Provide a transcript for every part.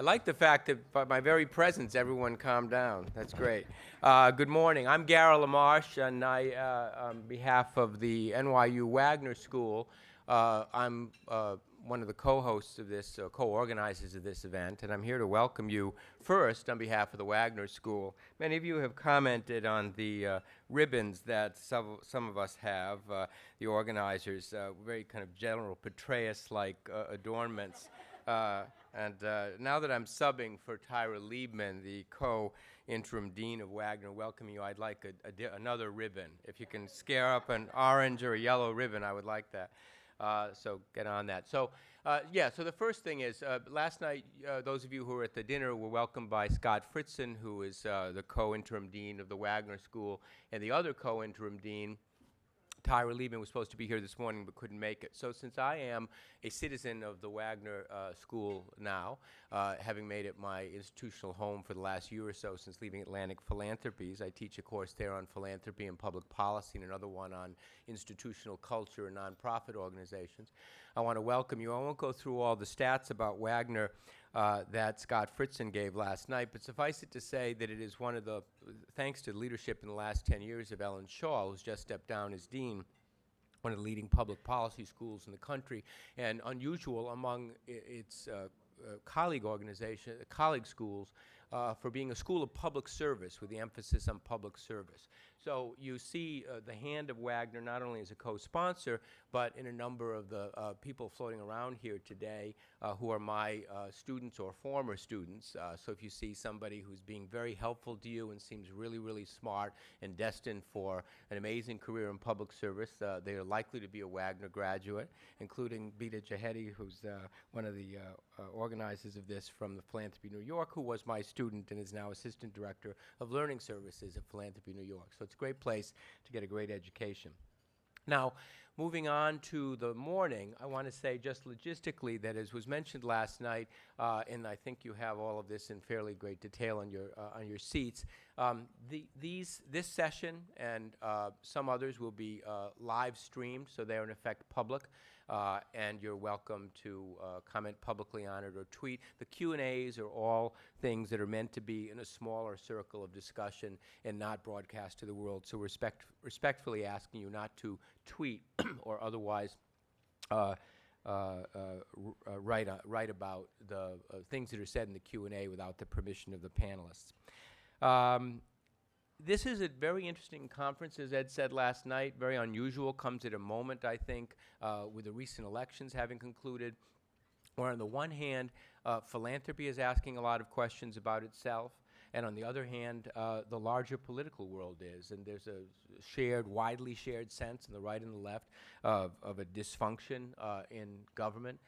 like the fact that by my very presence, everyone calmed down. That's great. Good morning. I'm Gara LaMarche, and on behalf of the NYU Wagner School, I'm one of the co-hosts of this, co-organizers of this event, and I'm here to welcome you first on behalf of the Wagner School. Many of you have commented on the ribbons that some of us have, the organizers, very kind of general Petraeus-like adornments. And now that I'm subbing for Tyra Liebman, the co-interim dean of Wagner, welcoming you, I'd like another ribbon. If you can scare up an orange or a yellow ribbon, I would like that. So get on that. So so the first thing is, last night, those of you who were at the dinner were welcomed by Scott Fritzen, who is the co-interim dean of the Wagner School, and the other co-interim dean, Tyra Liebman, was supposed to be here this morning but couldn't make it. So since I am a citizen of the Wagner School now, having made it my institutional home for the last year or so since leaving Atlantic Philanthropies, I teach a course there on philanthropy and public policy and another one on institutional culture and nonprofit organizations. I want to welcome you. I won't go through all the stats about Wagner that Scott Fritzen gave last night, but suffice it to say that it is one of the, thanks to leadership in the last 10 years of Ellen Shaw, who's just stepped down as dean, one of the leading public policy schools in the country, and unusual among its colleague schools for being a school of public service with the emphasis on public service. So you see the hand of Wagner not only as a co-sponsor, but in a number of the people floating around here today who are my students or former students. So if you see somebody who's being very helpful to you and seems really, really smart and destined for an amazing career in public service, they are likely to be a Wagner graduate, including Bita Jahedi, who's one of the organizers of this from the Philanthropy New York, who was my student and is now assistant director of learning services at Philanthropy New York. So it's a great place to get a great education. Now, moving on to the morning, I want to say just logistically that, as was mentioned last night, and I think you have all of this in fairly great detail on your seats, this session and some others will be live streamed, so they are in effect public. And you're welcome to comment publicly on it or tweet. The Q&As are all things that are meant to be in a smaller circle of discussion and not broadcast to the world. So respectfully asking you not to tweet or otherwise write about the things that are said in the Q&A without the permission of the panelists. This is a very interesting conference, as Ed said last night, very unusual, comes at a moment, I think, with the recent elections having concluded, where on the one hand, philanthropy is asking a lot of questions about itself, and on the other hand, the larger political world is. And there's a widely shared sense on the right and the left of a dysfunction in government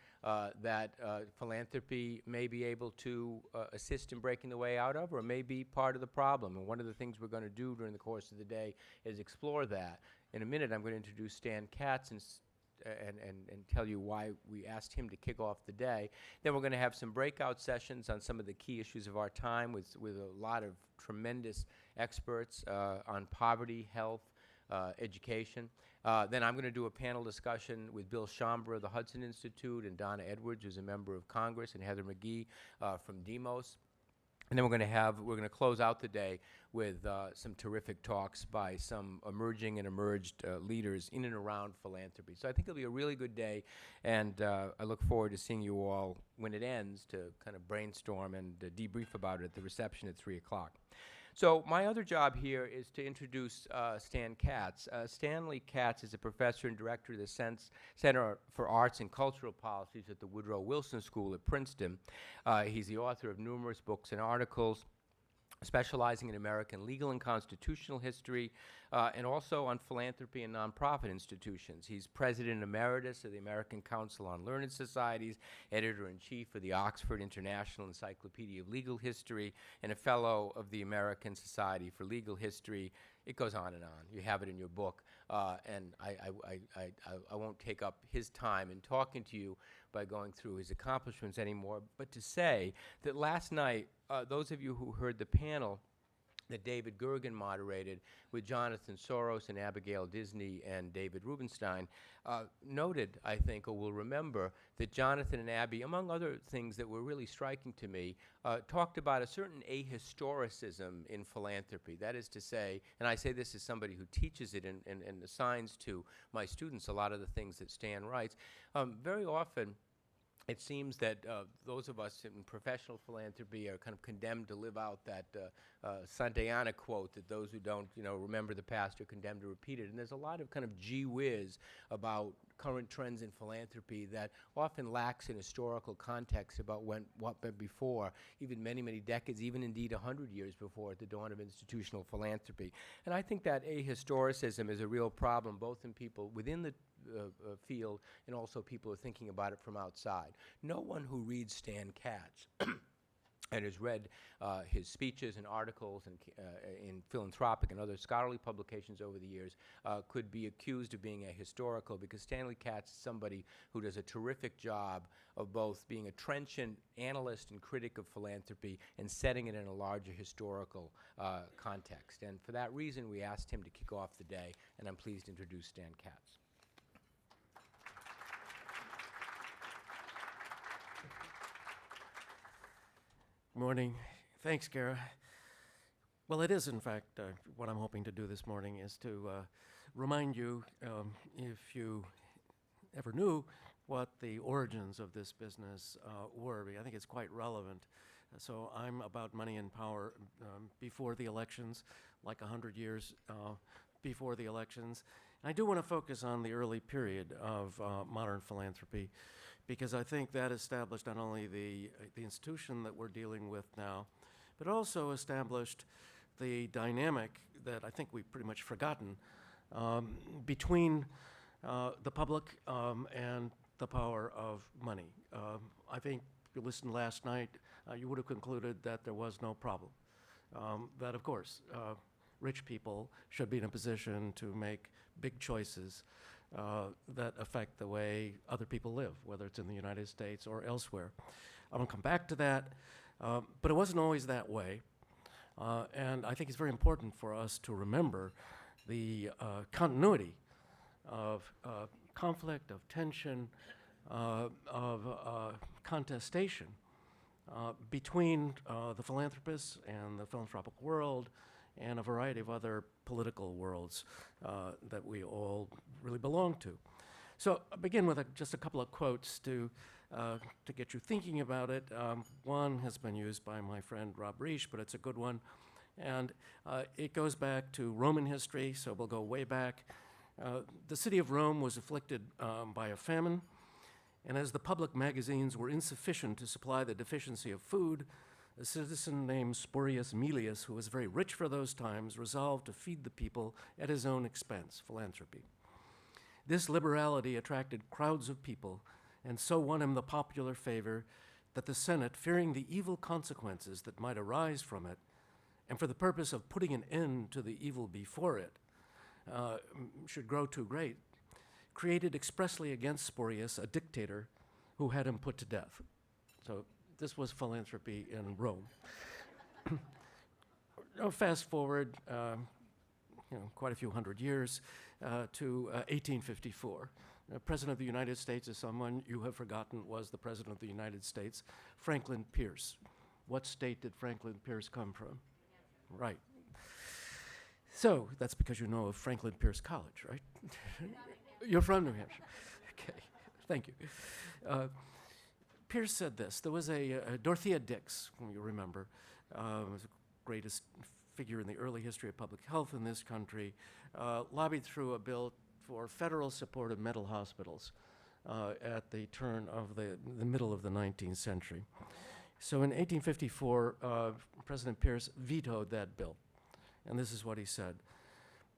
that philanthropy may be able to assist in breaking the way out of, or may be part of the problem. And one of the things we're going to do during the course of the day is explore that. In a minute, I'm going to introduce Stan Katz and tell you why we asked him to kick off the day. Then we're going to have some breakout sessions on some of the key issues of our time with a lot of tremendous experts on poverty, health, education. Then I'm going to do a panel discussion with Bill Schomburg of the Hudson Institute and Donna Edwards, who's a member of Congress, and Heather McGee from Demos. And then we're going to close out the day with some terrific talks by some emerging and emerged leaders in and around philanthropy. So I think it'll be a really good day, and I look forward to seeing you all when it ends to kind of brainstorm and debrief about it at the reception at 3 o'clock. So my other job here is to introduce Stan Katz. Stanley Katz is a professor and director of the Center for Arts and Cultural Policies at the Woodrow Wilson School at Princeton. He's the author of numerous books and articles specializing in American legal and constitutional history, and also on philanthropy and nonprofit institutions. He's president emeritus of the American Council on Learned Societies, editor-in-chief of the Oxford International Encyclopedia of Legal History, and a fellow of the American Society for Legal History. It goes on and on. You have it in your book, and I won't take up his time in talking to you by going through his accomplishments anymore, but to say that last night, those of you who heard the panel that David Gergen moderated with Jonathan Soros and Abigail Disney and David Rubenstein, noted, I think, or will remember, that Jonathan and Abby, among other things that were really striking to me, talked about a certain ahistoricism in philanthropy. That is to say, and I say this as somebody who teaches it and assigns to my students a lot of the things that Stan writes, very often it seems that those of us in professional philanthropy are kind of condemned to live out that Santayana quote that those who don't, remember the past are condemned to repeat it. And there's a lot of kind of gee whiz about current trends in philanthropy that often lacks an historical context about what went before, even many, many decades, even indeed 100 years before, at the dawn of institutional philanthropy. And I think that ahistoricism is a real problem, both in people within the field and also people who are thinking about it from outside. No one who reads Stan Katz and has read his speeches and articles in Philanthropic and other scholarly publications over the years could be accused of being ahistorical, because Stanley Katz is somebody who does a terrific job of both being a trenchant analyst and critic of philanthropy and setting it in a larger historical context. And for that reason, we asked him to kick off the day, and I'm pleased to introduce Stan Katz. Morning. Thanks, Gara. Well, it is, in fact, what I'm hoping to do this morning is to remind you, if you ever knew what the origins of this business were. I think it's quite relevant. So I'm about money and power before the elections, like 100 years before the elections. And I do want to focus on the early period of modern philanthropy, because I think that established not only the institution that we're dealing with now, but also established the dynamic that I think we've pretty much forgotten between the public and the power of money. I think if you listened last night, you would have concluded that there was no problem. That, of course, rich people should be in a position to make big choices that affect the way other people live, whether it's in the United States or elsewhere. I'm going to come back to that, but it wasn't always that way. And I think it's very important for us to remember the continuity of conflict, of tension, of contestation between the philanthropists and the philanthropic world and a variety of other political worlds that we all really belong to. So I'll begin with just a couple of quotes to get you thinking about it. One has been used by my friend Rob Reich, but it's a good one. And it goes back to Roman history, so we'll go way back. The city of Rome was afflicted by a famine, and as the public magazines were insufficient to supply the deficiency of food, a citizen named Spurius Aemilius, who was very rich for those times, resolved to feed the people at his own expense, philanthropy. This liberality attracted crowds of people and so won him the popular favor that the Senate, fearing the evil consequences that might arise from it, and for the purpose of putting an end to the evil before it should grow too great, created expressly against Spurius a dictator who had him put to death. So this was philanthropy in Rome. Fast forward, quite a few hundred years to 1854. The President of the United States is someone you have forgotten was the President of the United States, Franklin Pierce. What state did Franklin Pierce come from? Right. So that's because you know of Franklin Pierce College, right? You're from New Hampshire. Okay, thank you. Pierce said this. There was a Dorothea Dix, whom you remember, was the greatest figure in the early history of public health in this country, lobbied through a bill for federal support of mental hospitals at the turn of the middle of the 19th century. So in 1854, President Pierce vetoed that bill. And this is what he said.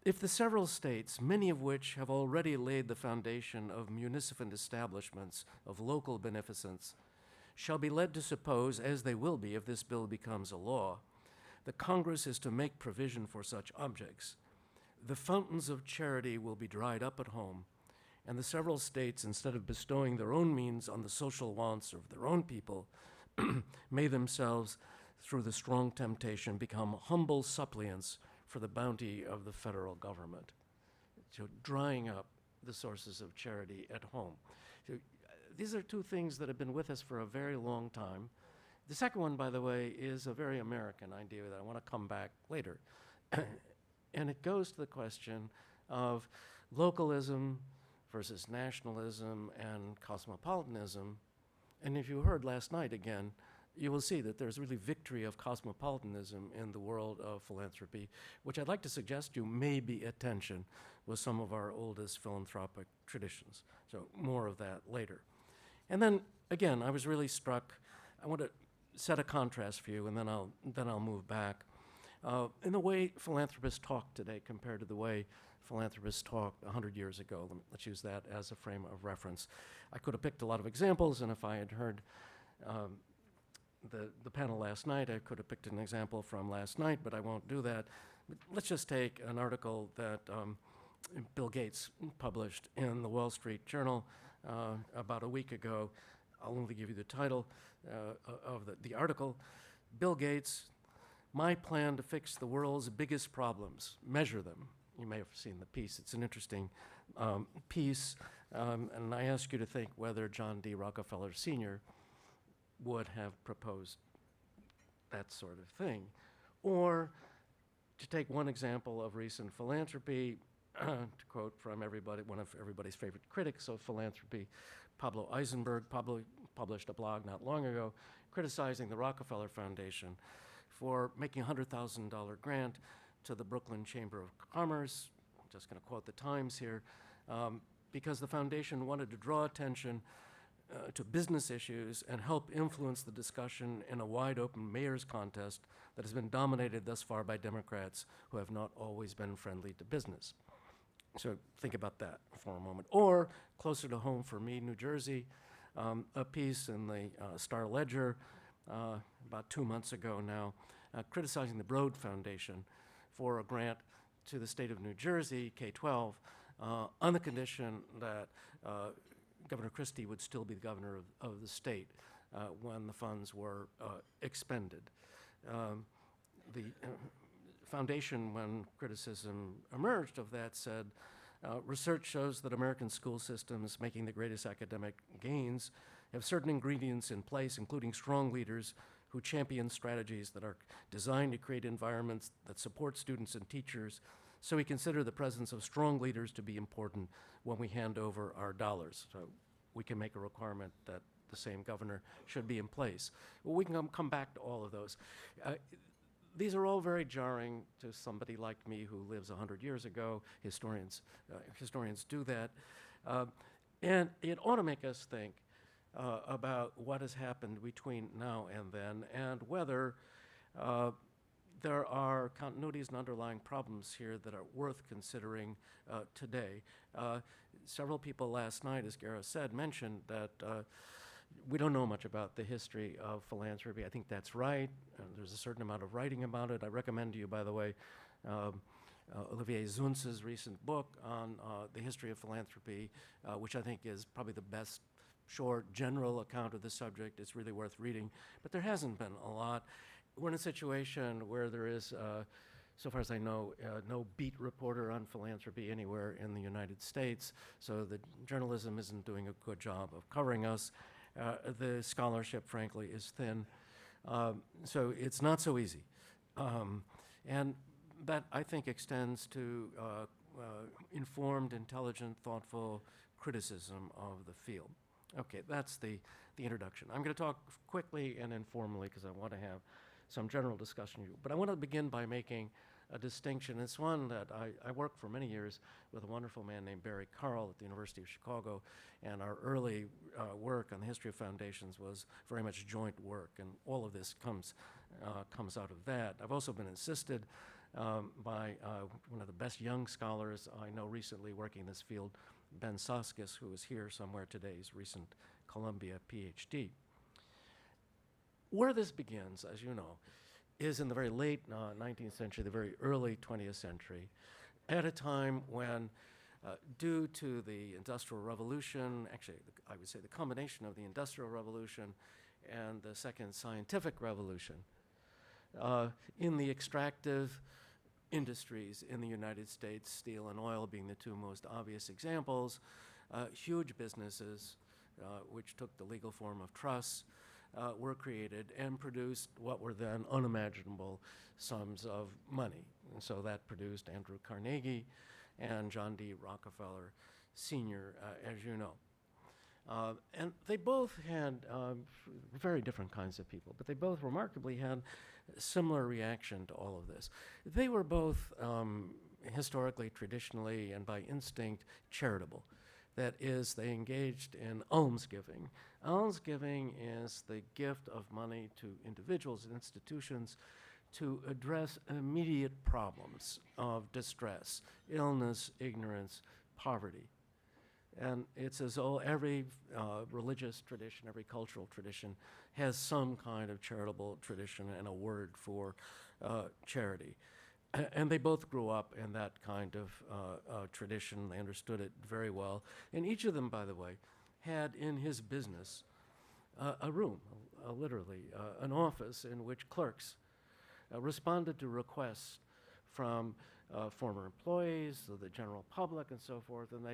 If the several states, many of which have already laid the foundation of munificent establishments of local beneficence, shall be led to suppose, as they will be if this bill becomes a law, that Congress is to make provision for such objects, the fountains of charity will be dried up at home, and the several states, instead of bestowing their own means on the social wants of their own people, may themselves through the strong temptation, become humble suppliants for the bounty of the federal government. So drying up the sources of charity at home. So, these are two things that have been with us for a very long time. The second one, by the way, is a very American idea that I want to come back later. And it goes to the question of localism versus nationalism and cosmopolitanism. And if you heard last night again, you will see that there's really victory of cosmopolitanism in the world of philanthropy, which I'd like to suggest you may be at tension with some of our oldest philanthropic traditions. So more of that later. And then, again, I was really struck. I want to set a contrast for you, and then I'll move back. In the way philanthropists talk today compared to the way philanthropists talked 100 years ago. Let's use that as a frame of reference. I could have picked a lot of examples, and if I had heard the panel last night, I could have picked an example from last night, but I won't do that. But let's just take an article that Bill Gates published in the Wall Street Journal about a week ago. I'll only give you the title of the article. Bill Gates, my plan to fix the world's biggest problems, measure them. You may have seen the piece. It's an interesting piece, and I ask you to think whether John D. Rockefeller Sr. would have proposed that sort of thing. Or, to take one example of recent philanthropy, to quote from one of everybody's favorite critics of philanthropy, Pablo Eisenberg, published a blog not long ago criticizing the Rockefeller Foundation for making a $100,000 grant to the Brooklyn Chamber of Commerce. I'm just going to quote the Times here, because the foundation wanted to draw attention to business issues and help influence the discussion in a wide-open mayor's contest that has been dominated thus far by Democrats who have not always been friendly to business. So think about that for a moment. Or, closer to home for me, New Jersey, a piece in the Star-Ledger about 2 months ago now, criticizing the Broad Foundation for a grant to the state of New Jersey, K-12, on the condition that Governor Christie would still be the governor of the state when the funds were expended. The foundation, when criticism emerged of that, said, research shows that American school systems making the greatest academic gains have certain ingredients in place, including strong leaders who champion strategies that are designed to create environments that support students and teachers. So we consider the presence of strong leaders to be important when we hand over our dollars. So we can make a requirement that the same governor should be in place. Well, we can come back to all of those. These are all very jarring to somebody like me who lives 100 years ago. Historians do that. And it ought to make us think about what has happened between now and then, and whether there are continuities and underlying problems here that are worth considering today. Several people last night, as Gara said, mentioned that we don't know much about the history of philanthropy. I think that's right. There's a certain amount of writing about it. I recommend to you, by the way, Olivier Zunz's recent book on the history of philanthropy, which I think is probably the best short, general account of the subject. It's really worth reading. But there hasn't been a lot. We're in a situation where there is, so far as I know, no beat reporter on philanthropy anywhere in the United States, so the journalism isn't doing a good job of covering us. The scholarship, frankly, is thin. So it's not so easy. And that, I think, extends to informed, intelligent, thoughtful criticism of the field. Okay, that's the introduction. I'm going to talk quickly and informally because I want to have some general discussion. But I want to begin by making a distinction. It's one that I worked for many years with a wonderful man named Barry Carl at the University of Chicago, and our early work on the history of foundations was very much joint work, and all of this comes out of that. I've also been assisted by one of the best young scholars I know recently working in this field, Ben Soskis, who is here somewhere today, his recent Columbia PhD. Where this begins, as you know, is in the very late 19th century, the very early 20th century, at a time when, due to the Industrial Revolution, actually, I would say the combination of the Industrial Revolution and the Second Scientific Revolution, in the extractive industries in the United States, steel and oil being the two most obvious examples, huge businesses, which took the legal form of trusts, were created and produced what were then unimaginable sums of money. And so that produced Andrew Carnegie and John D. Rockefeller Sr., as you know. And they both had very different kinds of people, but they both remarkably had similar reaction to all of this. They were both historically, traditionally, and by instinct charitable. That is, they engaged in almsgiving. Almsgiving is the gift of money to individuals and institutions to address immediate problems of distress, illness, ignorance, poverty. And it's as though every religious tradition, every cultural tradition has some kind of charitable tradition and a word for charity. And they both grew up in that kind of tradition. They understood it very well. And each of them, by the way, had in his business a room, literally, an office in which clerks responded to requests from former employees, the general public, and so forth. And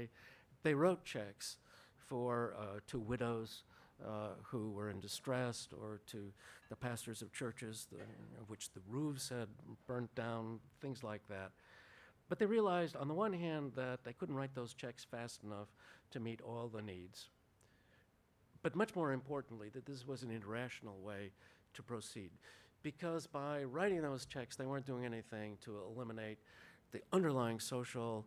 they wrote checks for to widows who were in distress, or to the pastors of churches of which the roofs had burnt down, things like that. But they realized, on the one hand, that they couldn't write those checks fast enough to meet all the needs. But much more importantly, that this was an irrational way to proceed. Because by writing those checks, they weren't doing anything to eliminate the underlying social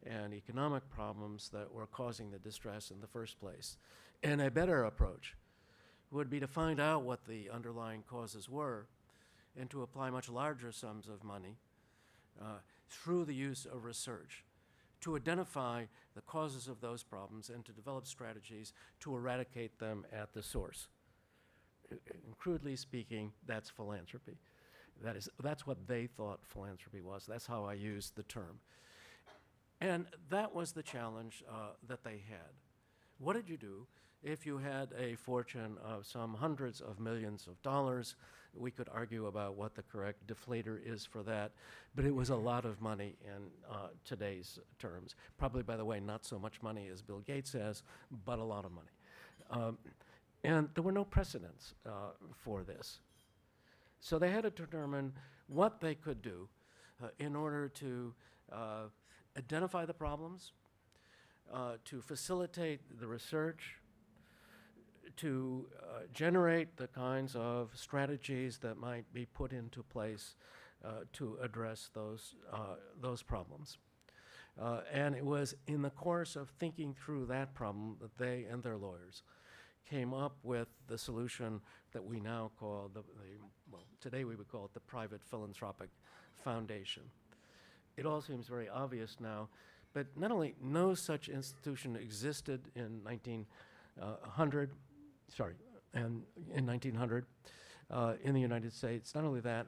and economic problems that were causing the distress in the first place. And a better approach would be to find out what the underlying causes were and to apply much larger sums of money through the use of research to identify the causes of those problems and to develop strategies to eradicate them at the source. And crudely speaking, that's philanthropy. That's what they thought philanthropy was. That's how I used the term. And that was the challenge that they had. What did you do if you had a fortune of some hundreds of millions of dollars? We could argue about what the correct deflator is for that, but it was a lot of money in today's terms. Probably, by the way, not so much money as Bill Gates has, but a lot of money. And there were no precedents for this. So they had to determine what they could do in order to identify the problems, to facilitate the research, to generate the kinds of strategies that might be put into place to address those problems. And it was in the course of thinking through that problem that they and their lawyers came up with the solution that we now call well, today we would call it the Private Philanthropic Foundation. It all seems very obvious now, but not only no such institution existed in 1900 in the United States. Not only that,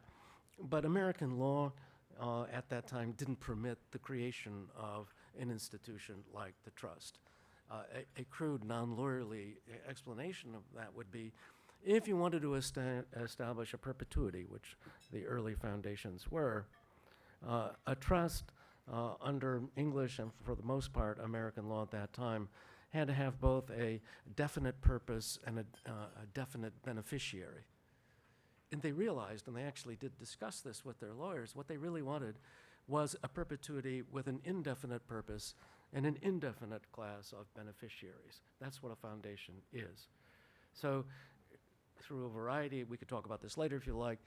but American law at that time didn't permit the creation of an institution like the trust. A crude, non-lawyerly explanation of that would be, if you wanted to establish a perpetuity, which the early foundations were, a trust under English and, for the most part, American law at that time had to have both a definite purpose and a definite beneficiary. And they realized, and they actually did discuss this with their lawyers, what they really wanted was a perpetuity with an indefinite purpose and an indefinite class of beneficiaries. That's what a foundation is. So through a variety, we could talk about this later if you like,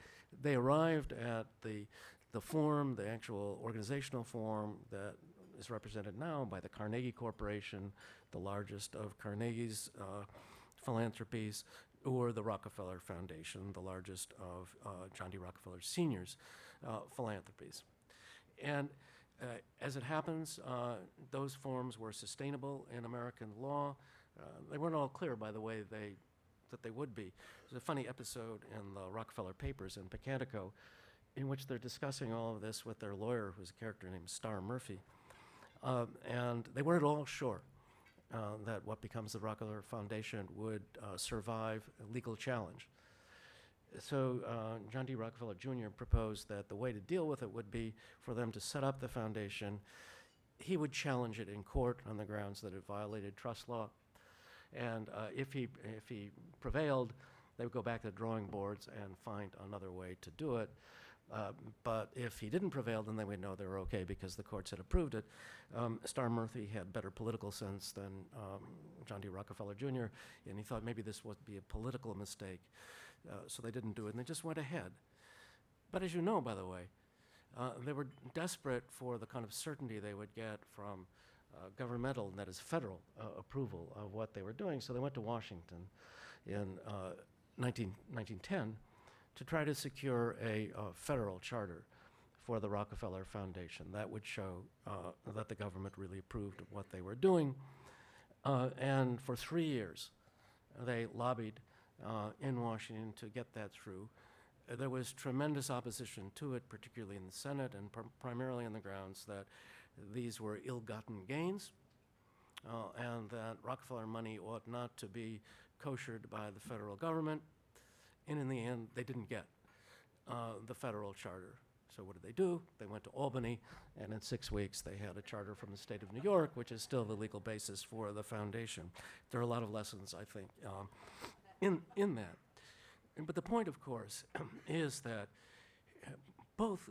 they arrived at the form, the actual organizational form that is represented now by the Carnegie Corporation, the largest of Carnegie's philanthropies, or the Rockefeller Foundation, the largest of John D. Rockefeller Sr.'s philanthropies. And as it happens, those forms were sustainable in American law. They weren't all clear, by the way, that they would be. There's a funny episode in the Rockefeller Papers in Pocatico in which they're discussing all of this with their lawyer, who's a character named Star Murphy. And they weren't all sure that what becomes the Rockefeller Foundation would survive a legal challenge. John D. Rockefeller Jr. proposed that the way to deal with it would be for them to set up the foundation. He would challenge it in court on the grounds that it violated trust law. And if he prevailed, they would go back to the drawing boards and find another way to do it. But if he didn't prevail, then they would know they were okay because the courts had approved it. Star Murphy had better political sense than John D. Rockefeller Jr., and he thought maybe this would be a political mistake. So they didn't do it, and they just went ahead. But as you know, by the way, they were desperate for the kind of certainty they would get from governmental, and that is federal, approval of what they were doing. So they went to Washington in 1910 to try to secure a federal charter for the Rockefeller Foundation. That would show that the government really approved of what they were doing. And for 3 years, they lobbied in Washington to get that through. There was tremendous opposition to it, particularly in the Senate, and primarily on the grounds that these were ill-gotten gains, and that Rockefeller money ought not to be koshered by the federal government. And in the end, they didn't get the federal charter. So what did they do? They went to Albany, and in 6 weeks, they had a charter from the state of New York, which is still the legal basis for the foundation. There are a lot of lessons, I think, in that. But the point, of course, is that both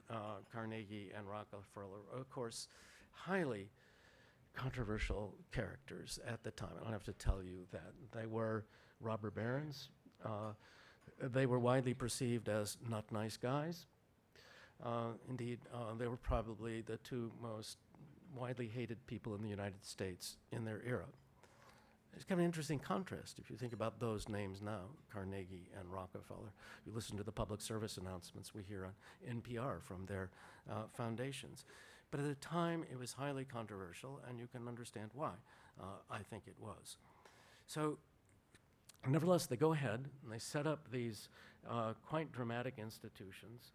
Carnegie and Rockefeller are, of course, highly controversial characters at the time. I don't have to tell you that. They were robber barons. They were widely perceived as not nice guys. Indeed, they were probably the two most widely hated people in the United States in their era. It's kind of an interesting contrast if you think about those names now, Carnegie and Rockefeller. You listen to the public service announcements we hear on NPR from their foundations. But at the time, it was highly controversial, and you can understand why. I think it was. So, nevertheless, they go ahead and they set up these quite dramatic institutions.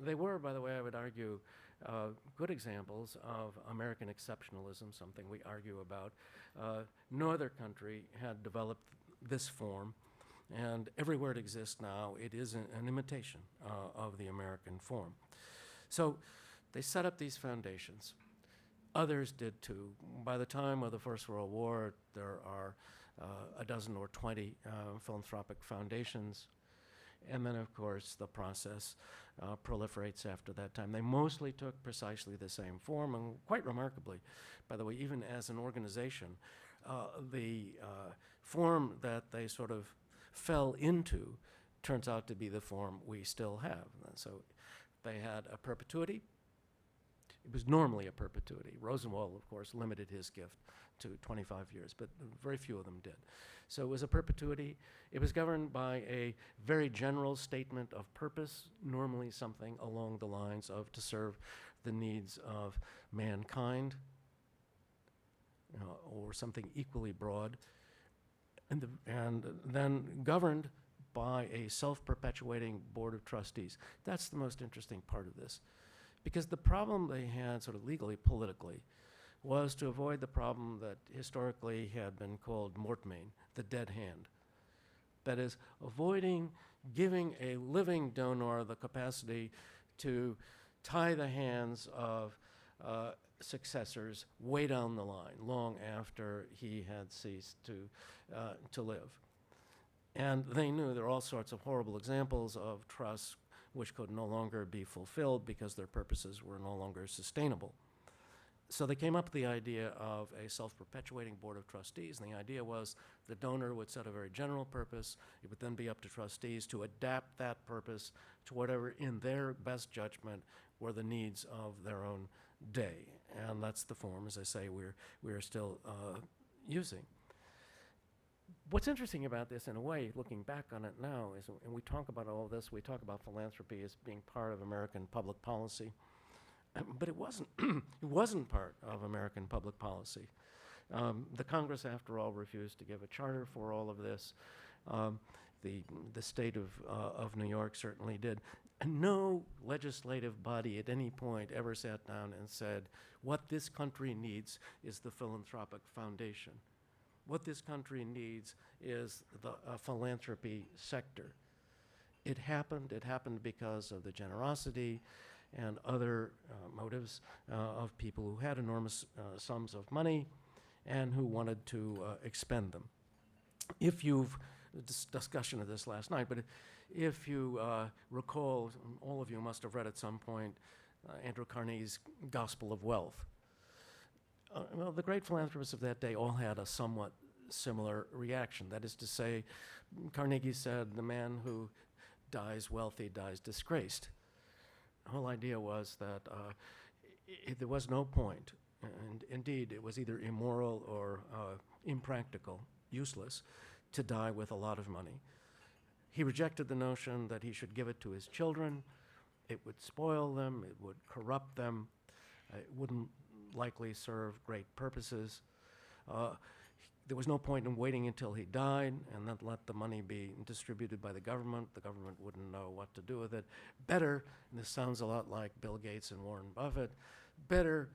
They were, by the way, I would argue, good examples of American exceptionalism, something we argue about. No other country had developed this form, and everywhere it exists now, it is an imitation of the American form. So they set up these foundations. Others did too. By the time of the First World War, there are a dozen or 20 philanthropic foundations. And then, of course, the process proliferates after that time. They mostly took precisely the same form, and quite remarkably, by the way, even as an organization, the form that they sort of fell into turns out to be the form we still have. And so they had a perpetuity. It was normally a perpetuity. Rosenwald, of course, limited his gift to 25 years, but very few of them did. So it was a perpetuity. It was governed by a very general statement of purpose, normally something along the lines of to serve the needs of mankind, or something equally broad, and then governed by a self-perpetuating board of trustees. That's the most interesting part of this, because the problem they had sort of legally, politically, was to avoid the problem that historically had been called mortmain, the dead hand. That is, avoiding giving a living donor the capacity to tie the hands of successors way down the line, long after he had ceased to live. And they knew there are all sorts of horrible examples of trusts which could no longer be fulfilled because their purposes were no longer sustainable. So they came up with the idea of a self-perpetuating board of trustees, and the idea was the donor would set a very general purpose. It would then be up to trustees to adapt that purpose to whatever, in their best judgment, were the needs of their own day. And that's the form, as I say, we're still using. What's interesting about this, in a way, looking back on it now, is, and we talk about all this, we talk about philanthropy as being part of American public policy. But it wasn't. It wasn't part of American public policy. The Congress, after all, refused to give a charter for all of this. The state of New York certainly did. And no legislative body at any point ever sat down and said, what this country needs is the philanthropic foundation. What this country needs is the philanthropy sector. It happened because of the generosity and other motives of people who had enormous sums of money and who wanted to expend them. If you've, discussion of this last night, but if you recall, all of you must have read at some point Andrew Carnegie's Gospel of Wealth. Well, the great philanthropists of that day all had a somewhat similar reaction. That is to say, Carnegie said, the man who dies wealthy dies disgraced. The whole idea was that there was no point, and indeed it was either immoral or impractical, useless, to die with a lot of money. He rejected the notion that he should give it to his children. It would spoil them, it would corrupt them, it wouldn't likely serve great purposes. There was no point in waiting until he died and then let the money be distributed by the government. The government wouldn't know what to do with it. Better, and this sounds a lot like Bill Gates and Warren Buffett, better,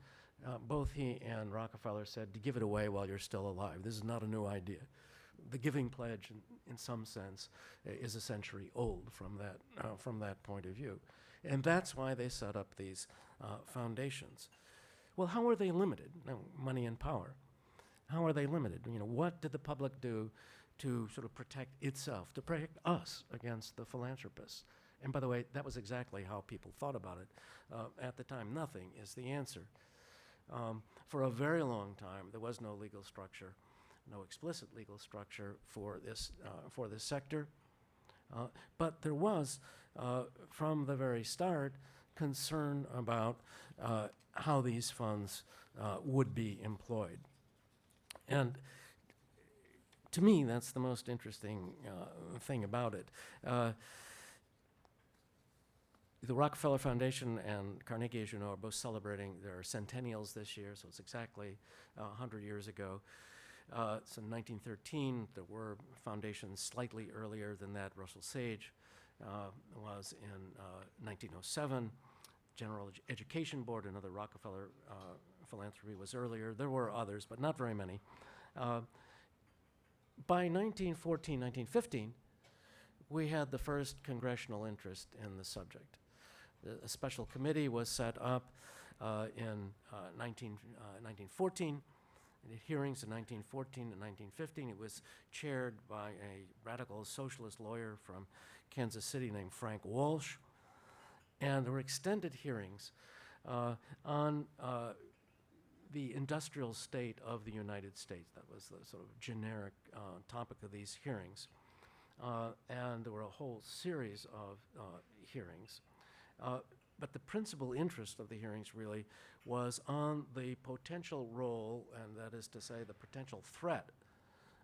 both he and Rockefeller said, to give it away while you're still alive. This is not a new idea. The giving pledge, in some sense, is a century old from that point of view. And that's why they set up these foundations. Well, how are they limited? Now, money and power. How are they limited? What did the public do to sort of protect itself, to protect us against the philanthropists? And by the way, that was exactly how people thought about it at the time. Nothing is the answer. For a very long time, there was no legal structure, no explicit legal structure for this sector. But there was, from the very start, concern about how these funds would be employed. And to me, that's the most interesting thing about it. The Rockefeller Foundation and Carnegie, as you know, are both celebrating their centennials this year, so it's exactly 100 years ago. So in 1913, there were foundations slightly earlier than that. Russell Sage was in 1907. General Education Board, another Rockefeller philanthropy, was earlier. There were others, but not very many. By 1914, 1915, we had the first congressional interest in the subject. A special committee was set up in 1914. It had hearings in 1914 and 1915. It was chaired by a radical socialist lawyer from Kansas City named Frank Walsh. And there were extended hearings on the industrial state of the United States. That was the sort of generic topic of these hearings. And there were a whole series of hearings. But the principal interest of the hearings really was on the potential role, and that is to say the potential threat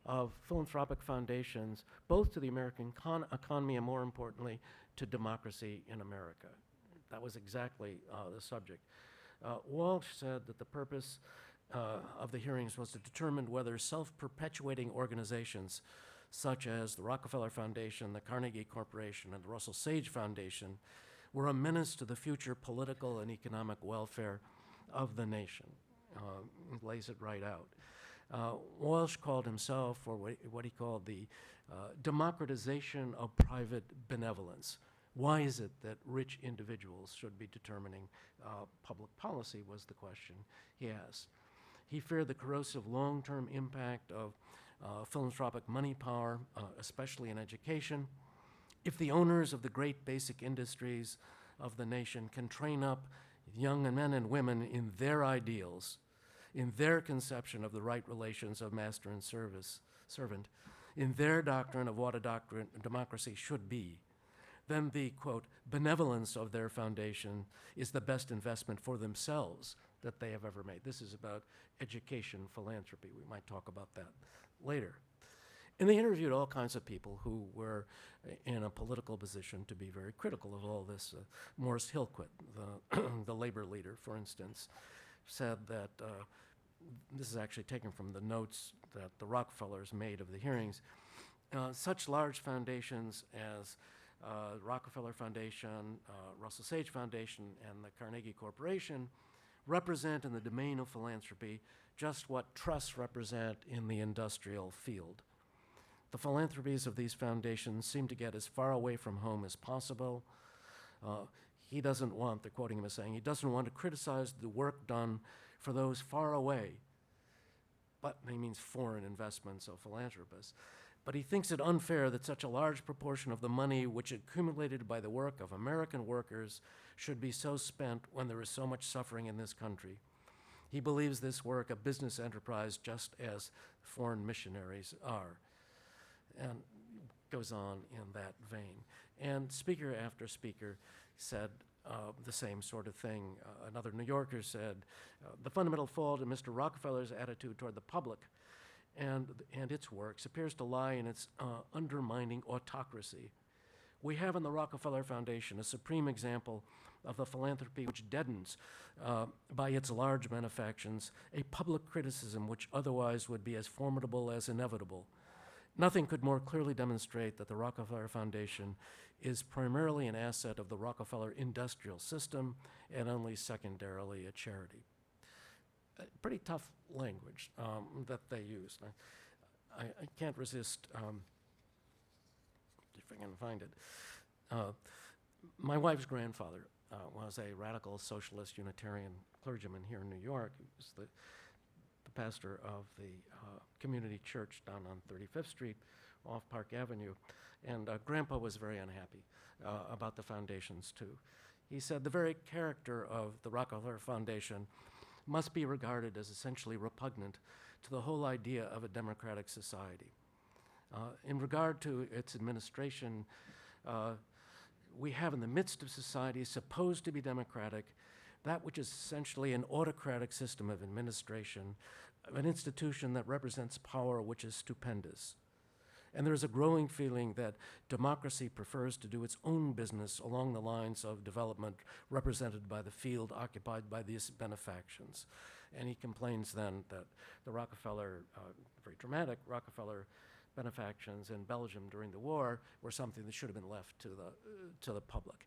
of philanthropic foundations, both to the American economy and more importantly, to democracy in America. That was exactly the subject. Walsh said that the purpose of the hearings was to determine whether self-perpetuating organizations such as the Rockefeller Foundation, the Carnegie Corporation, and the Russell Sage Foundation were a menace to the future political and economic welfare of the nation. Lays it right out. Walsh called himself for what he called the democratization of private benevolence. Why is it that rich individuals should be determining public policy was the question he asked. He feared the corrosive long-term impact of philanthropic money power, especially in education. If the owners of the great basic industries of the nation can train up young men and women in their ideals, in their conception of the right relations of master and servant, in their doctrine of what a democracy should be, then the, quote, benevolence of their foundation is the best investment for themselves that they have ever made. This is about education philanthropy. We might talk about that later. And they interviewed all kinds of people who were in a political position to be very critical of all this. Morris Hillquit, the labor leader, for instance, said that, this is actually taken from the notes that the Rockefellers made of the hearings, such large foundations as Rockefeller Foundation, Russell Sage Foundation, and the Carnegie Corporation represent in the domain of philanthropy just what trusts represent in the industrial field. The philanthropies of these foundations seem to get as far away from home as possible. He doesn't want, they're quoting him as saying, he doesn't want to criticize the work done for those far away, but he means foreign investments of philanthropists. But he thinks it unfair that such a large proportion of the money which accumulated by the work of American workers should be so spent when there is so much suffering in this country. He believes this work a business enterprise just as foreign missionaries are. And goes on in that vein. And speaker after speaker said the same sort of thing. Another New Yorker said, the fundamental fault in Mr. Rockefeller's attitude toward the public and its works appears to lie in its undermining autocracy. We have in the Rockefeller Foundation a supreme example of the philanthropy which deadens, by its large benefactions, a public criticism which otherwise would be as formidable as inevitable. Nothing could more clearly demonstrate that the Rockefeller Foundation is primarily an asset of the Rockefeller industrial system and only secondarily a charity. Pretty tough language that they used. I can't resist, if I can find it. My wife's grandfather was a radical socialist Unitarian clergyman here in New York. He was the pastor of the community church down on 35th Street off Park Avenue. And Grandpa was very unhappy about the foundations too. He said the very character of the Rockefeller Foundation must be regarded as essentially repugnant to the whole idea of a democratic society. In regard to its administration, we have in the midst of society supposed to be democratic that which is essentially an autocratic system of administration, an institution that represents power which is stupendous. And there is a growing feeling that democracy prefers to do its own business along the lines of development represented by the field occupied by these benefactions. And he complains then that the Rockefeller, very dramatic Rockefeller benefactions in Belgium during the war were something that should have been left to the public.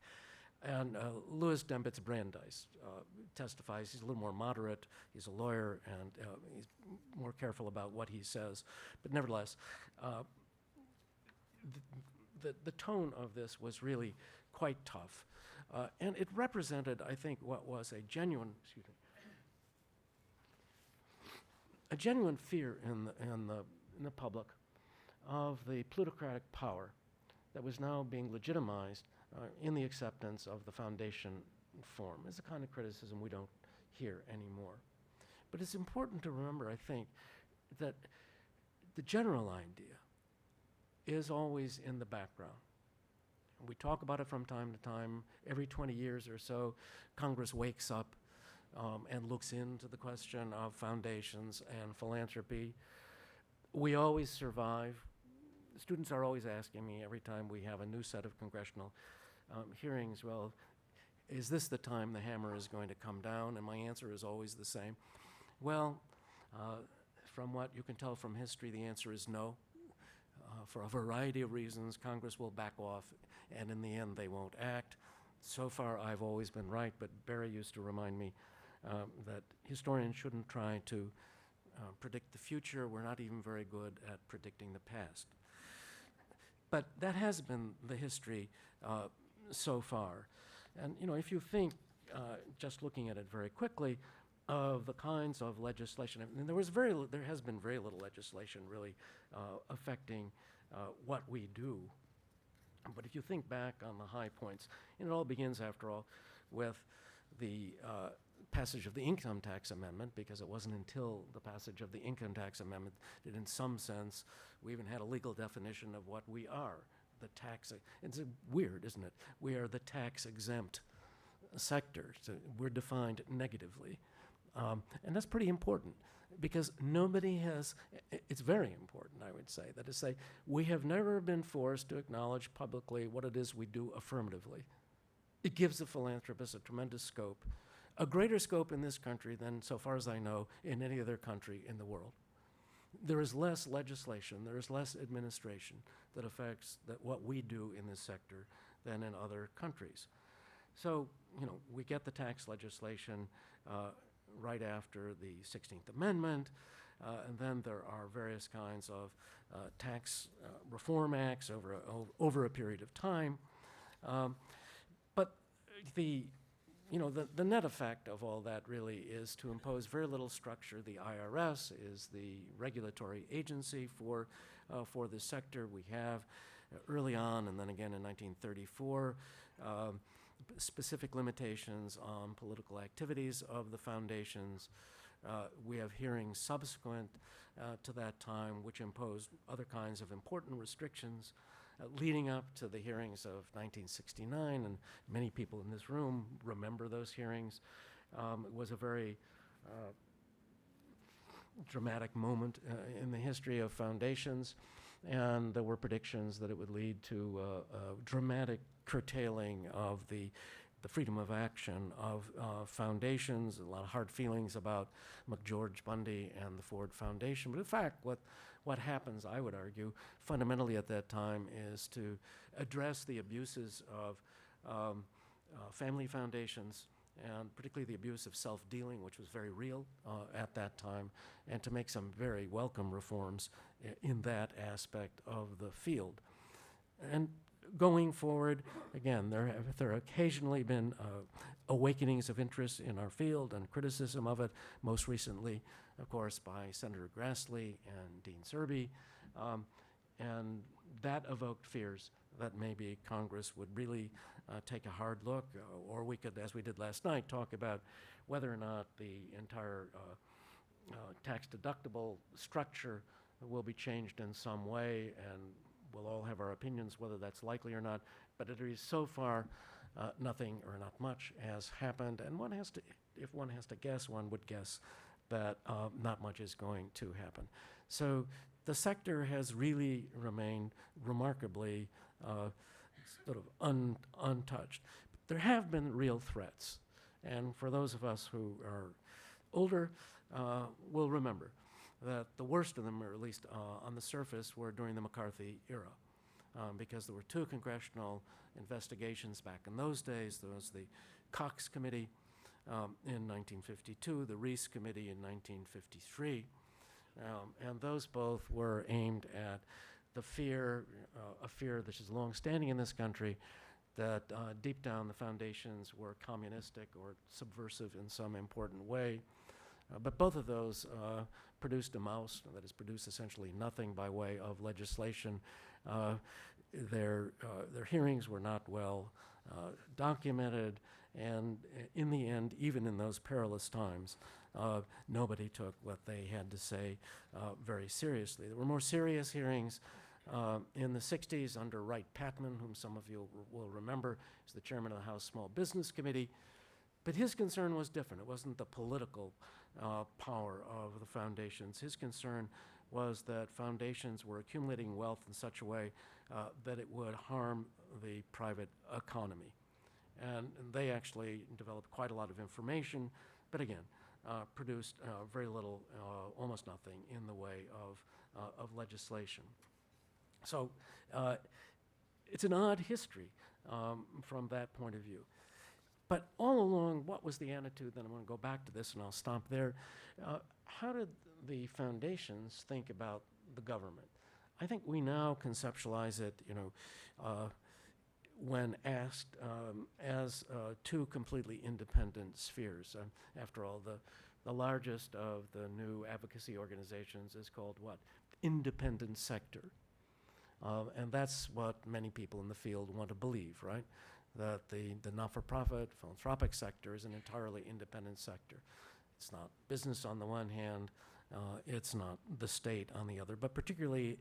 And Louis Dembitz Brandeis testifies. He's a little more moderate. He's a lawyer, and he's more careful about what he says. But nevertheless, the tone of this was really quite tough. And it represented, I think, what was a genuine fear in the public of the plutocratic power that was now being legitimized in the acceptance of the foundation form. It's a kind of criticism we don't hear anymore. But it's important to remember, I think, that the general idea is always in the background. We talk about it from time to time. Every 20 years or so, Congress wakes up and looks into the question of foundations and philanthropy. We always survive. Students are always asking me every time we have a new set of congressional hearings, well, is this the time the hammer is going to come down? And my answer is always the same. Well, from what you can tell from history, the answer is no. For a variety of reasons, Congress will back off, and in the end, they won't act. So far, I've always been right, but Barry used to remind me that historians shouldn't try to predict the future. We're not even very good at predicting the past. But that has been the history so far. And if you think, just looking at it very quickly, of the kinds of legislation, and there has been very little legislation really affecting what we do. But if you think back on the high points, it all begins, after all, with the passage of the Income Tax Amendment, because it wasn't until the passage of the Income Tax Amendment that in some sense we even had a legal definition of what we are. It's weird, isn't it? We are the tax-exempt sector, so we're defined negatively. And that's pretty important, because it's very important, I would say, that is, we have never been forced to acknowledge publicly what it is we do affirmatively. It gives the philanthropist a tremendous scope, a greater scope in this country than, so far as I know, in any other country in the world. There is less legislation, there is less administration that affects what we do in this sector than in other countries. So, we get the tax legislation right after the 16th Amendment. And then there are various kinds of tax reform acts over a period of time. But the the net effect of all that really is to impose very little structure. The IRS is the regulatory agency for this sector. We have early on, and then again in 1934, specific limitations on political activities of the foundations. We have hearings subsequent to that time which imposed other kinds of important restrictions leading up to the hearings of 1969, and many people in this room remember those hearings. It was a very dramatic moment in the history of foundations, and there were predictions that it would lead to a dramatic curtailing of the freedom of action of foundations, a lot of hard feelings about McGeorge Bundy and the Ford Foundation. But in fact, what happens, I would argue, fundamentally at that time is to address the abuses of family foundations, and particularly the abuse of self-dealing, which was very real at that time, and to make some very welcome reforms in that aspect of the field. And going forward, again, there have occasionally been awakenings of interest in our field and criticism of it, most recently, of course, by Senator Grassley and Dean Serby, and that evoked fears that maybe Congress would really take a hard look, or we could, as we did last night, talk about whether or not the entire tax-deductible structure will be changed in some way, and we'll all have our opinions whether that's likely or not, but it is so far nothing or not much has happened, and if one has to guess, one would guess that not much is going to happen. So the sector has really remained remarkably sort of untouched. But there have been real threats, and for those of us who are older, will remember that the worst of them, or at least on the surface, were during the McCarthy era, because there were two congressional investigations back in those days. There was the Cox Committee in 1952, the Reese Committee in 1953, and those both were aimed at the fear, a fear that is long-standing in this country, that deep down the foundations were communistic or subversive in some important way. But both of those produced a mouse, that is, produced essentially nothing by way of legislation. Their hearings were not well documented, and in the end, even in those perilous times, nobody took what they had to say very seriously. There were more serious hearings in the 60s under Wright Patman, whom some of you will remember as the chairman of the House Small Business Committee. But his concern was different. It wasn't the political power of the foundations. His concern was that foundations were accumulating wealth in such a way that it would harm the private economy. And they actually developed quite a lot of information, but again, produced very little, almost nothing in the way of legislation. So it's an odd history from that point of view. But all along, what was the attitude? Then I'm going to go back to this, and I'll stop there. How did the foundations think about the government? I think we now conceptualize it, when asked as two completely independent spheres. After all, the largest of the new advocacy organizations is called what? Independent sector. And that's what many people in the field want to believe, right? That the not-for-profit, philanthropic sector is an entirely independent sector. It's not business on the one hand, it's not the state on the other, but particularly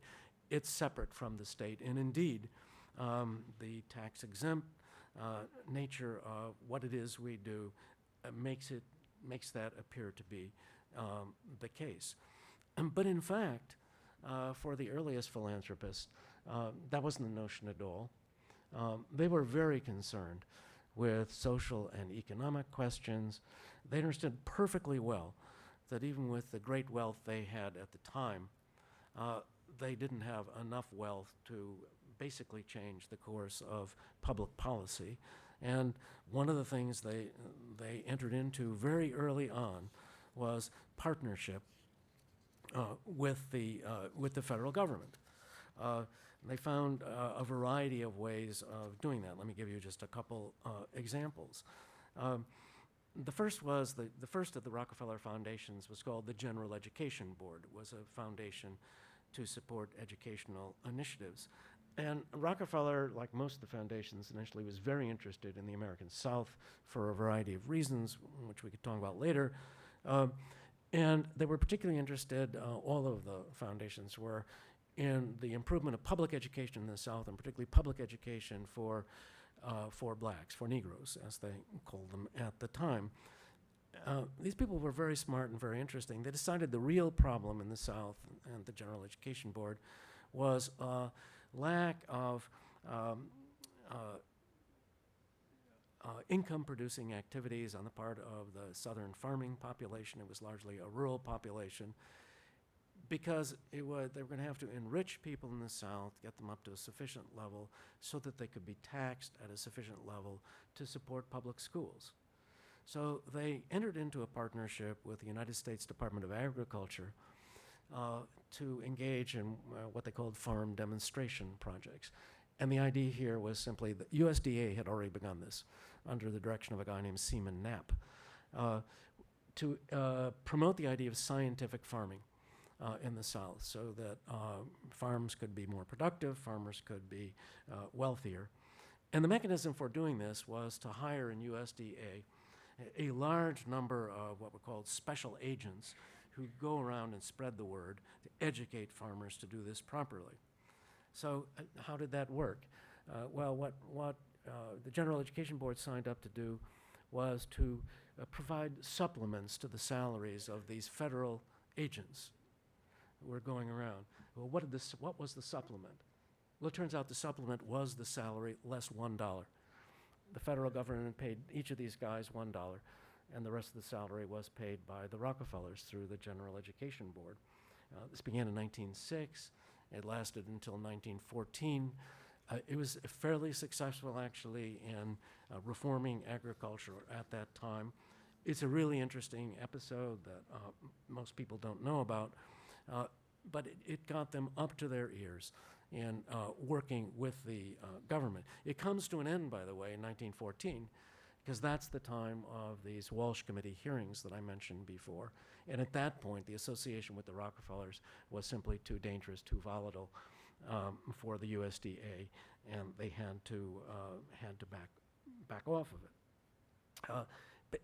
it's separate from the state. And indeed, the tax-exempt nature of what it is we do makes that appear to be the case. But in fact, for the earliest philanthropists, that wasn't the notion at all. They were very concerned with social and economic questions. They understood perfectly well that even with the great wealth they had at the time, they didn't have enough wealth to basically change the course of public policy. And one of the things they entered into very early on was partnership with the federal government. They found a variety of ways of doing that. Let me give you just a couple examples. The first was the first of the Rockefeller foundations was called the General Education Board. It was a foundation to support educational initiatives. And Rockefeller, like most of the foundations initially, was very interested in the American South for a variety of reasons, which we could talk about later. And they were particularly interested, all of the foundations were, in the improvement of public education in the South, and particularly public education for blacks, for Negroes, as they called them at the time. These people were very smart and very interesting. They decided the real problem in the South and the General Education Board was lack of income-producing activities on the part of the Southern farming population. It was largely a rural population, because they were going to have to enrich people in the South, get them up to a sufficient level so that they could be taxed at a sufficient level to support public schools. So they entered into a partnership with the United States Department of Agriculture to engage in what they called farm demonstration projects. And the idea here was simply that USDA had already begun this under the direction of a guy named Seaman Knapp to promote the idea of scientific farming in the South, so that farms could be more productive, farmers could be wealthier. And the mechanism for doing this was to hire in USDA a large number of what were called special agents who go around and spread the word to educate farmers to do this properly. So how did that work? Well, what the General Education Board signed up to do was to provide supplements to the salaries of these federal agents who were going around. Well, what was the supplement? Well, it turns out the supplement was the salary less $1. The federal government paid each of these guys $1, and the rest of the salary was paid by the Rockefellers through the General Education Board. This began in 1906. It lasted until 1914. It was fairly successful, actually, in reforming agriculture at that time. It's a really interesting episode that most people don't know about, but it got them up to their ears in working with the government. It comes to an end, by the way, in 1914, because that's the time of these Walsh Committee hearings that I mentioned before. And at that point, the association with the Rockefellers was simply too dangerous, too volatile for the USDA, and they had to back off of it.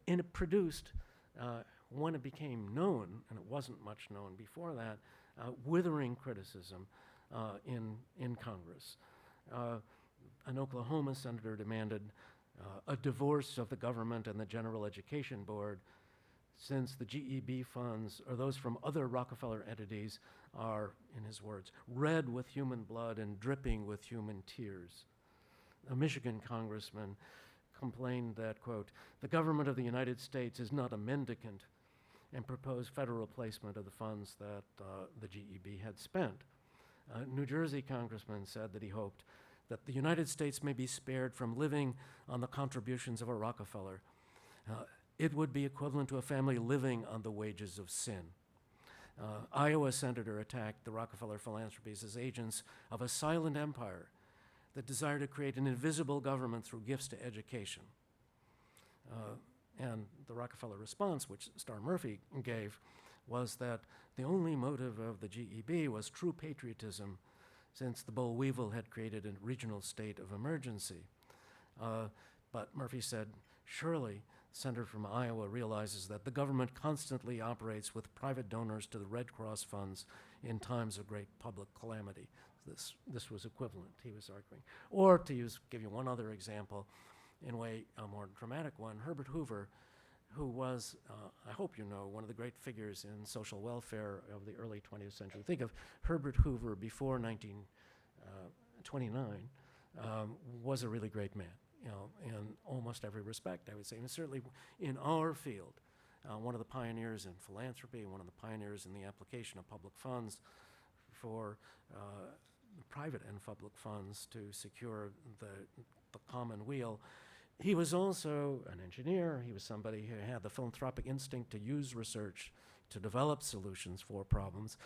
And it produced, when it became known, and it wasn't much known before that, withering criticism in Congress. An Oklahoma senator demanded a divorce of the government and the General Education Board, since the GEB funds, or those from other Rockefeller entities, are, in his words, red with human blood and dripping with human tears. A Michigan congressman complained that, quote, the government of the United States is not a mendicant, and proposed federal placement of the funds that the GEB had spent. New Jersey congressman said that he hoped that the United States may be spared from living on the contributions of a Rockefeller. It would be equivalent to a family living on the wages of sin. Iowa senator attacked the Rockefeller philanthropies as agents of a silent empire that desired to create an invisible government through gifts to education. And the Rockefeller response, which Star Murphy gave, was that the only motive of the GEB was true patriotism, since the boll weevil had created a regional state of emergency. But Murphy said, surely the senator from Iowa realizes that the government constantly operates with private donors to the Red Cross funds in times of great public calamity. This was equivalent, he was arguing. Or to give you one other example, in a way, a more dramatic one, Herbert Hoover, who was, I hope you know, one of the great figures in social welfare of the early 20th century. Think of Herbert Hoover before 1929, was a really great man, you know, in almost every respect, I would say. And certainly in our field, one of the pioneers in philanthropy, one of the pioneers in the application of public funds for private and public funds to secure the common weal. He was also an engineer. He was somebody who had the philanthropic instinct to use research to develop solutions for problems.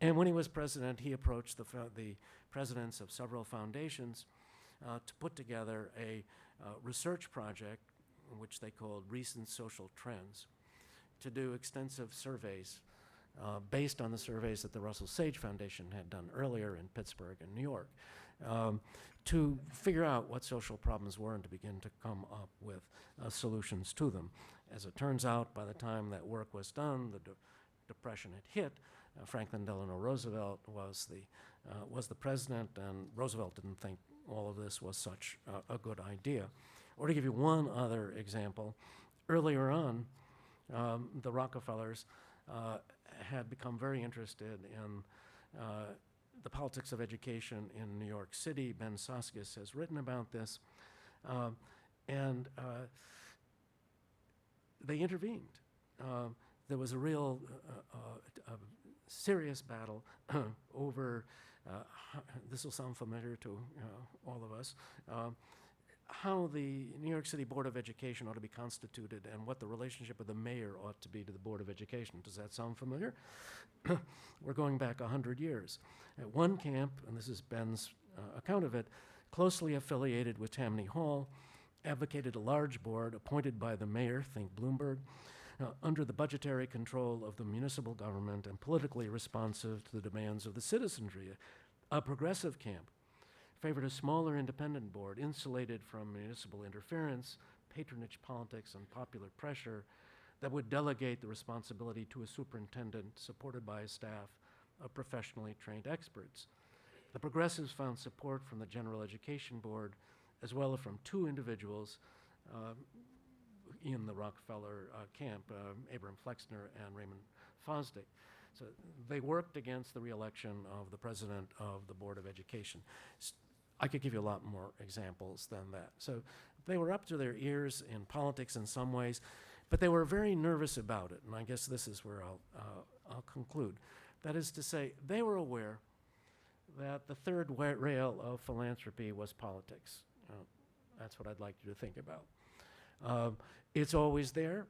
And when he was president, he approached the presidents of several foundations to put together a research project, which they called Recent Social Trends, to do extensive surveys based on the surveys that the Russell Sage Foundation had done earlier in Pittsburgh and New York, to figure out what social problems were and to begin to come up with solutions to them. As it turns out, by the time that work was done, the Depression had hit. Franklin Delano Roosevelt was the president, and Roosevelt didn't think all of this was such a good idea. Or to give you one other example, earlier on, the Rockefellers had become very interested in the politics of education in New York City. Ben Soskis has written about this. And they intervened. There was a real serious battle over, this will sound familiar to all of us, how the New York City Board of Education ought to be constituted and what the relationship of the mayor ought to be to the Board of Education. Does that sound familiar? We're going back 100 years. At one camp, and this is Ben's account of it, closely affiliated with Tammany Hall, advocated a large board appointed by the mayor, think Bloomberg, under the budgetary control of the municipal government and politically responsive to the demands of the citizenry. A progressive camp favored a smaller independent board insulated from municipal interference, patronage politics, and popular pressure that would delegate the responsibility to a superintendent supported by a staff of professionally trained experts. The progressives found support from the General Education Board as well as from two individuals in the Rockefeller camp, Abram Flexner and Raymond Fosdick. So they worked against the reelection of the president of the Board of Education. I could give you a lot more examples than that. So they were up to their ears in politics in some ways, but they were very nervous about it, and I guess this is where I'll conclude. That is to say, they were aware that the third rail of philanthropy was politics. That's what I'd like you to think about. It's always there.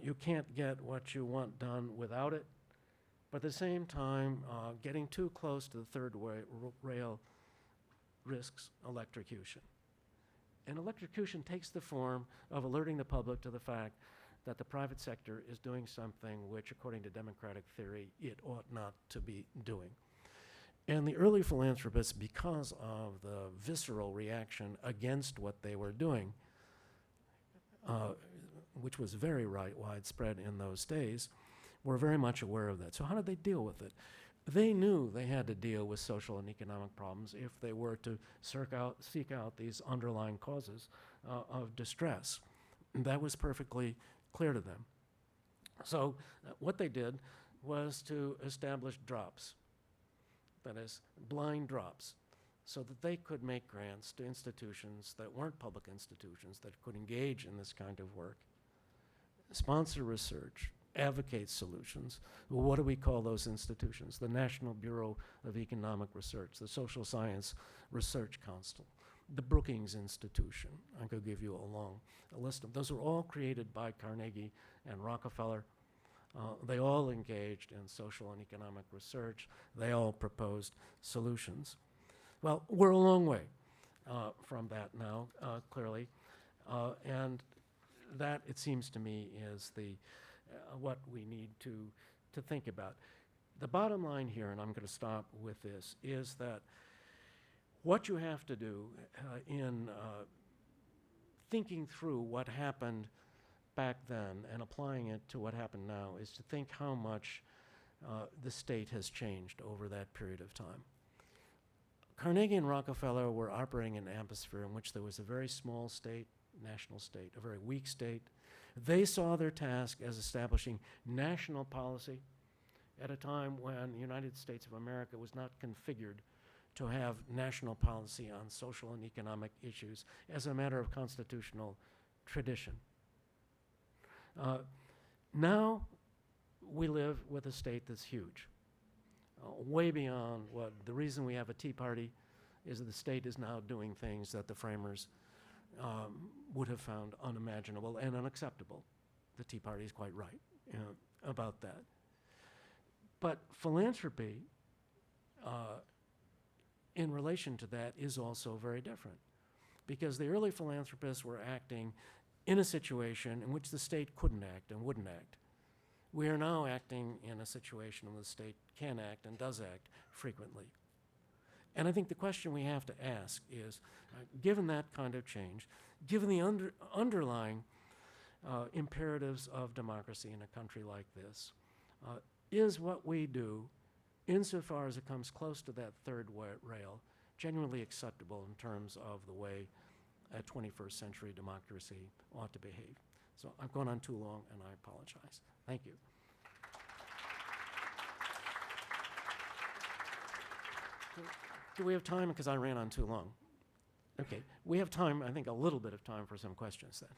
You can't get what you want done without it, but at the same time, getting too close to the third rail risks electrocution. And electrocution takes the form of alerting the public to the fact that the private sector is doing something which, according to democratic theory, it ought not to be doing. And the early philanthropists, because of the visceral reaction against what they were doing, which was very widespread in those days, were very much aware of that. So how did they deal with it? They knew they had to deal with social and economic problems if they were to seek out these underlying causes of distress. And that was perfectly clear to them. So what they did was to establish drops, that is, blind drops, so that they could make grants to institutions that weren't public institutions that could engage in this kind of work, sponsor research, advocate solutions. Well, what do we call those institutions? The National Bureau of Economic Research, the Social Science Research Council, the Brookings Institution. I could give you a list of those. Were all created by Carnegie and Rockefeller. They all engaged in social and economic research. They all proposed solutions. Well, we're a long way from that now, clearly, and that, it seems to me, is what we need to think about. The bottom line here, and I'm going to stop with this, is that what you have to do in thinking through what happened back then and applying it to what happened now is to think how much the state has changed over that period of time. Carnegie and Rockefeller were operating in an atmosphere in which there was a very small state, national state, a very weak state. They saw their task as establishing national policy at a time when the United States of America was not configured to have national policy on social and economic issues as a matter of constitutional tradition. Now we live with a state that's huge, way beyond what the reason we have a Tea Party is that the state is now doing things that the framers would have found unimaginable and unacceptable. The Tea Party is quite right. about that. But philanthropy, in relation to that, is also very different, because the early philanthropists were acting in a situation in which the state couldn't act and wouldn't act. We are now acting in a situation where the state can act and does act frequently. And I think the question we have to ask is, given that kind of change, given the underlying imperatives of democracy in a country like this, is what we do, insofar as it comes close to that third rail, genuinely acceptable in terms of the way a 21st century democracy ought to behave? So I've gone on too long, and I apologize. Thank you. Do we have time? Because I ran on too long. Okay, we have time, I think a little bit of time for some questions then.